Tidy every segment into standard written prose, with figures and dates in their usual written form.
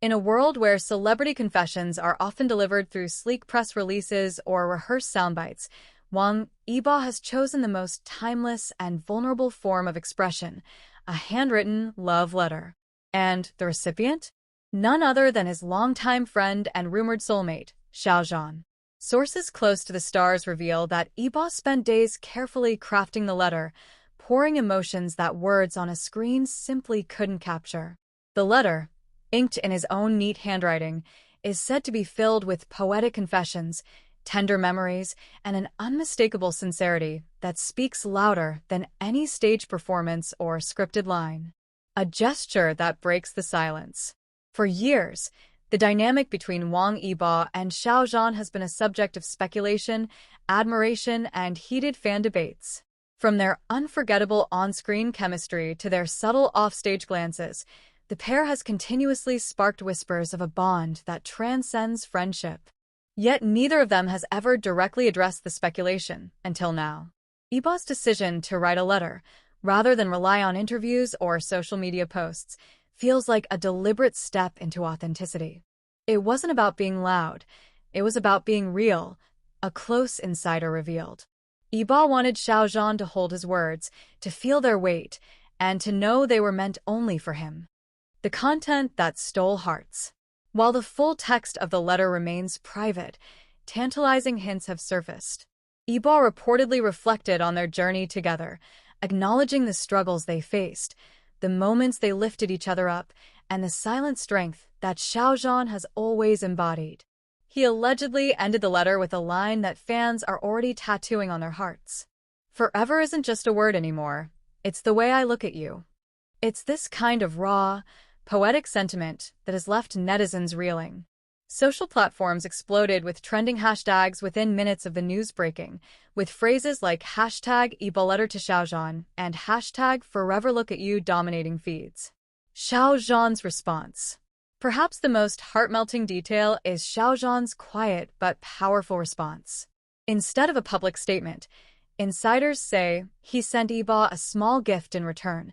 In a world where celebrity confessions are often delivered through sleek press releases or rehearsed soundbites, Wang Yibo has chosen the most timeless and vulnerable form of expression, a handwritten love letter. And the recipient? None other than his longtime friend and rumored soulmate, Xiao Zhan. Sources close to the stars reveal that Yibo spent days carefully crafting the letter, pouring emotions that words on a screen simply couldn't capture. The letter, inked in his own neat handwriting, is said to be filled with poetic confessions, tender memories, and an unmistakable sincerity that speaks louder than any stage performance or scripted line. A gesture that breaks the silence. For years, the dynamic between Wang Yibo and Xiao Zhan has been a subject of speculation, admiration, and heated fan debates. From their unforgettable on-screen chemistry to their subtle off-stage glances, the pair has continuously sparked whispers of a bond that transcends friendship. Yet neither of them has ever directly addressed the speculation until now. Yibo's decision to write a letter, rather than rely on interviews or social media posts, feels like a deliberate step into authenticity. It wasn't about being loud, it was about being real, a close insider revealed. Yibo wanted Xiao Zhan to hold his words, to feel their weight, and to know they were meant only for him. The content that stole hearts. While the full text of the letter remains private, tantalizing hints have surfaced. Yibo reportedly reflected on their journey together, acknowledging the struggles they faced, the moments they lifted each other up, and the silent strength that Xiao Zhan has always embodied. He allegedly ended the letter with a line that fans are already tattooing on their hearts. "Forever isn't just a word anymore, it's the way I look at you." It's this kind of raw, poetic sentiment that has left netizens reeling. Social platforms exploded with trending hashtags within minutes of the news breaking, with phrases like #YiboLetter to Xiao Zhan and #ForeverLookAtYou dominating feeds. Xiao Zhan's response. Perhaps the most heart-melting detail is Xiao Zhan's quiet but powerful response. Instead of a public statement, insiders say he sent Yibo a small gift in return,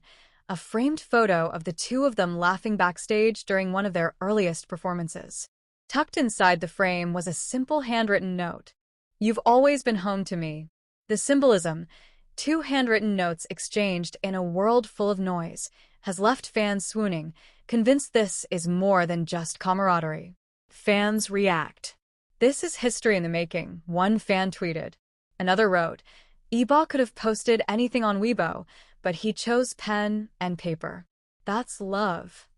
a framed photo of the two of them laughing backstage during one of their earliest performances. Tucked inside the frame was a simple handwritten note. "You've always been home to me." The symbolism, two handwritten notes exchanged in a world full of noise, has left fans swooning, convinced this is more than just camaraderie. Fans react. "This is history in the making," one fan tweeted. Another wrote, "Yibo could have posted anything on Weibo, but he chose pen and paper. That's love."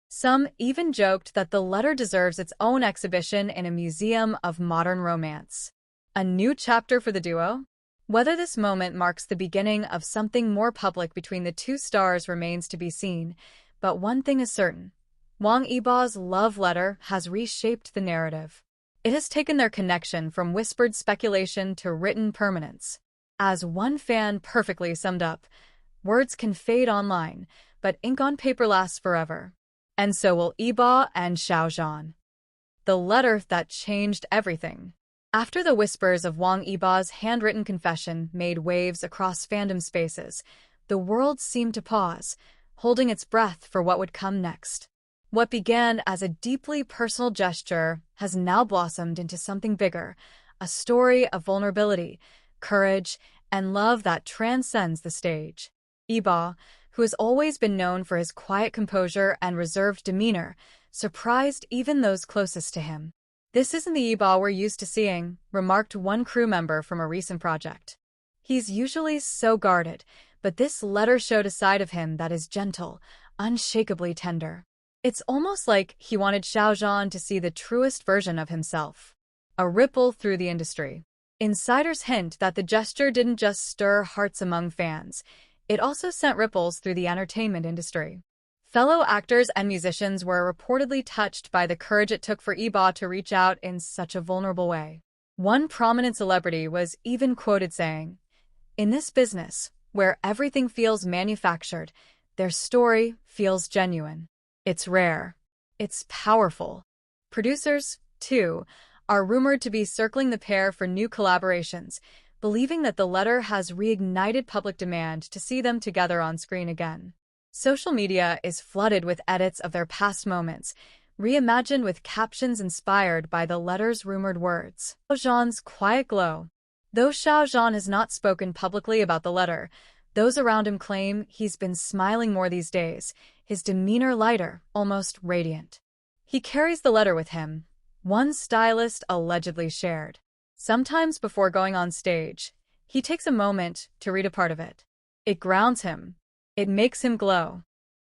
Some even joked that the letter deserves its own exhibition in a museum of modern romance. A new chapter for the duo? Whether this moment marks the beginning of something more public between the two stars remains to be seen, but one thing is certain. Wang Yibo's love letter has reshaped the narrative. It has taken their connection from whispered speculation to written permanence. As one fan perfectly summed up, "Words can fade online, but ink on paper lasts forever." And so will Yibo and Xiao Zhan. The letter that changed everything. After the whispers of Wang Yibo's handwritten confession made waves across fandom spaces, the world seemed to pause, holding its breath for what would come next. What began as a deeply personal gesture has now blossomed into something bigger, a story of vulnerability, courage, and love that transcends the stage. Yibo, who has always been known for his quiet composure and reserved demeanor, surprised even those closest to him. "This isn't the Yibo we're used to seeing," remarked one crew member from a recent project. "He's usually so guarded, but this letter showed a side of him that is gentle, unshakably tender. It's almost like he wanted Xiao Zhan to see the truest version of himself." A ripple through the industry. Insiders hint that the gesture didn't just stir hearts among fans, it also sent ripples through the entertainment industry. Fellow actors and musicians were reportedly touched by the courage it took for Yibo to reach out in such a vulnerable way. One prominent celebrity was even quoted saying, "In this business, where everything feels manufactured, their story feels genuine. It's rare. It's powerful." Producers, too, are rumored to be circling the pair for new collaborations, believing that the letter has reignited public demand to see them together on screen again. Social media is flooded with edits of their past moments, reimagined with captions inspired by the letter's rumored words. Xiao Zhan's quiet glow. Though Xiao Zhan has not spoken publicly about the letter, those around him claim he's been smiling more these days, his demeanor lighter, almost radiant. He carries the letter with him, one stylist allegedly shared. Sometimes before going on stage, he takes a moment to read a part of it. It grounds him. It makes him glow.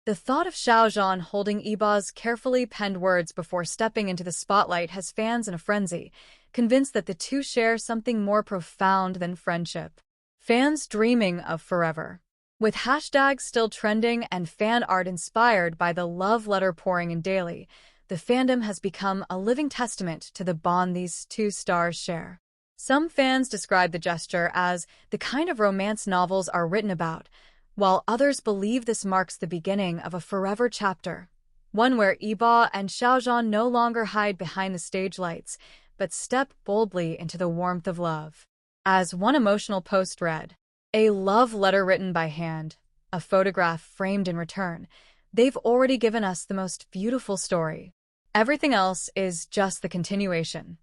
The thought of Xiao Zhan holding Yibo'S carefully penned words before stepping into the spotlight has fans in a frenzy, convinced that the two share something more profound than friendship. Fans dreaming of forever. With hashtags still trending and fan art inspired by the love letter pouring in daily, the fandom has become a living testament to the bond these two stars share. Some fans describe the gesture as the kind of romance novels are written about, while others believe this marks the beginning of a forever chapter, one where Yibo and Xiao Zhan no longer hide behind the stage lights, but step boldly into the warmth of love. As one emotional post read, a love letter written by hand, a photograph framed in return, they've already given us the most beautiful story. Everything else is just the continuation.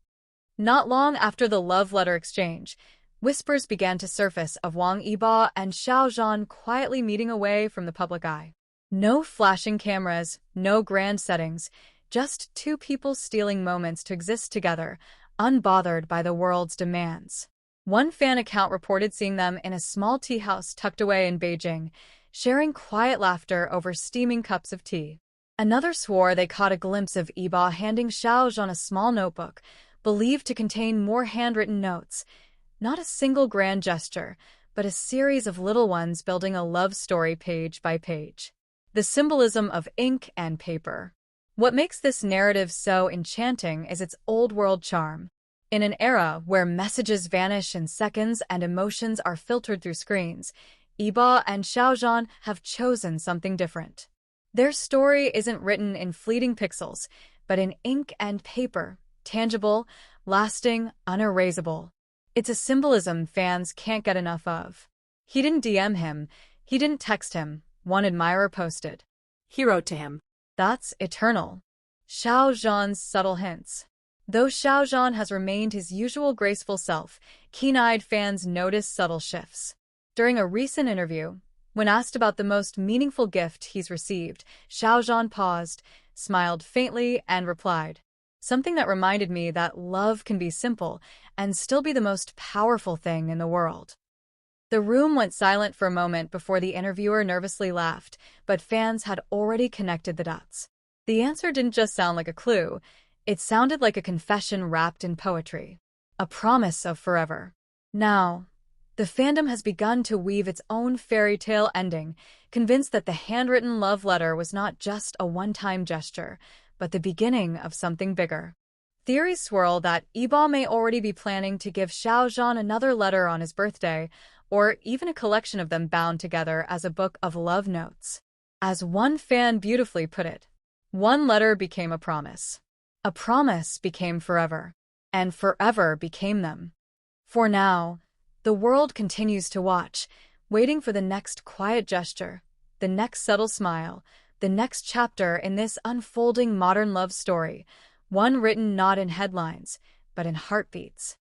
Not long after the love letter exchange, whispers began to surface of Wang Yibo and Xiao Zhan quietly meeting away from the public eye. No flashing cameras, no grand settings, just two people stealing moments to exist together, unbothered by the world's demands. One fan account reported seeing them in a small tea house tucked away in Beijing, sharing quiet laughter over steaming cups of tea. Another swore they caught a glimpse of Yibo handing Xiao Zhan a small notebook, believed to contain more handwritten notes. Not a single grand gesture, but a series of little ones building a love story page by page. The symbolism of ink and paper. What makes this narrative so enchanting is its old-world charm. In an era where messages vanish in seconds and emotions are filtered through screens, Yibo and Xiao Zhan have chosen something different. Their story isn't written in fleeting pixels, but in ink and paper, tangible, lasting, unerasable. It's a symbolism fans can't get enough of. He didn't DM him, he didn't text him, one admirer posted. He wrote to him. That's eternal. Xiao Zhan's subtle hints. Though Xiao Zhan has remained his usual graceful self, keen-eyed fans notice subtle shifts. During a recent interview, when asked about the most meaningful gift he's received, Xiao Zhan paused, smiled faintly, and replied, "Something that reminded me that love can be simple and still be the most powerful thing in the world." The room went silent for a moment before the interviewer nervously laughed, but fans had already connected the dots. The answer didn't just sound like a clue. It sounded like a confession wrapped in poetry, a promise of forever. Now, the fandom has begun to weave its own fairy tale ending, convinced that the handwritten love letter was not just a one-time gesture, but the beginning of something bigger. Theories swirl that Yibo may already be planning to give Xiao Zhan another letter on his birthday, or even a collection of them bound together as a book of love notes. As one fan beautifully put it, one letter became a promise. A promise became forever, and forever became them. For now, the world continues to watch, waiting for the next quiet gesture, the next subtle smile, the next chapter in this unfolding modern love story, one written not in headlines, but in heartbeats.